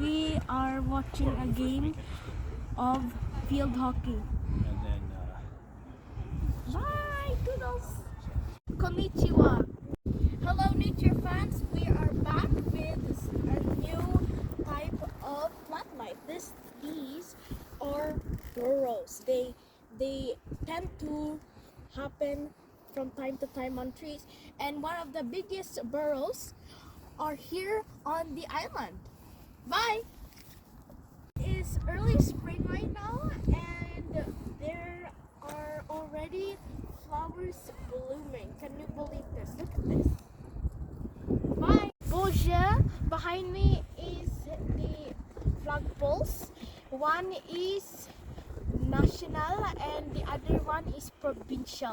we are watching a game of field hockey. And then Bye, toodles! Konnichiwa! Hello, nature fans! We are back with a new type of plant life. These are burrows. They tend to happen from time to time on trees, and one of the biggest burrows are here on the island. Bye! It's early spring right now, and there are already flowers blooming. Can you believe this? Look at this. Bye! Bonjour! Behind me is the flagpoles. One is national and the other one is provincial.